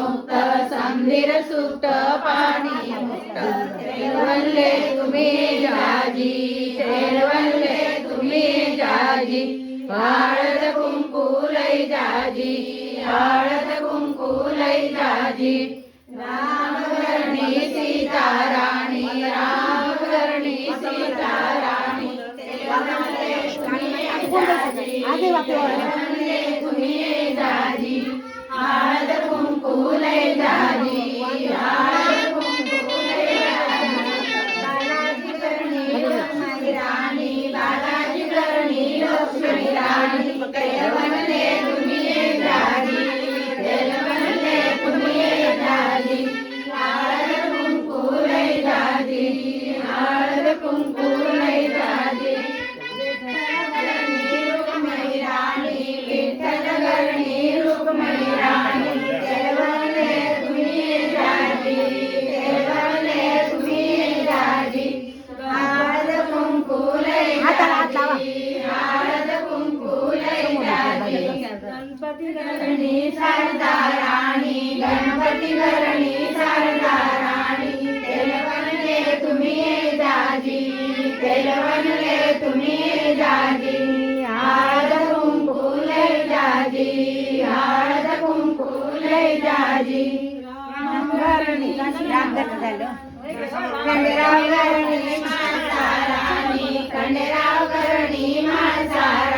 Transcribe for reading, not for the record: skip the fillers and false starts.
मुक्त समधीर सुक्त पाणी मुक्त तेरवल्ले तुम्ही जाजी तेरवल्ले तुम्ही जाजी हळद कुंकू लई जाजी हळद कुंकू लई जाजी रामकरणी सीता राणी रामकरणी सीता राणी तेरवल्ले तुम्ही जाजी हळद कुंकू लई जाजी हळद कुंकू लई जाजी बालाजी करणी लक्ष्मी राणी बालाजी करणी लक्ष्मी राणी तेरवल्ले तुम्ही जाजी तेरवल्ले तुम्ही जाजी हळद कुंकू लई जाजी हळद कुंकू लई जाजी रुक्मिणी राणी विठ्ठल करणी रुक्मिणी राणी तेरवल्ले तुम्ही जाजी तेरवल्ले तुम्ही जाजी हळद कुंकू लई जाजी हळद कुंकू लई जाजी गणपती करणी शारदा राणी गणपती करणी शारदा राणी तेरवल्ले तुम्ही जाजी तेरवल्ले तुम्ही जाजी हळद कुंकू लई जाजी हळद कुंकू लई जाजी करणी खंडेराव करणी माता राणी खंडेराव करणी माता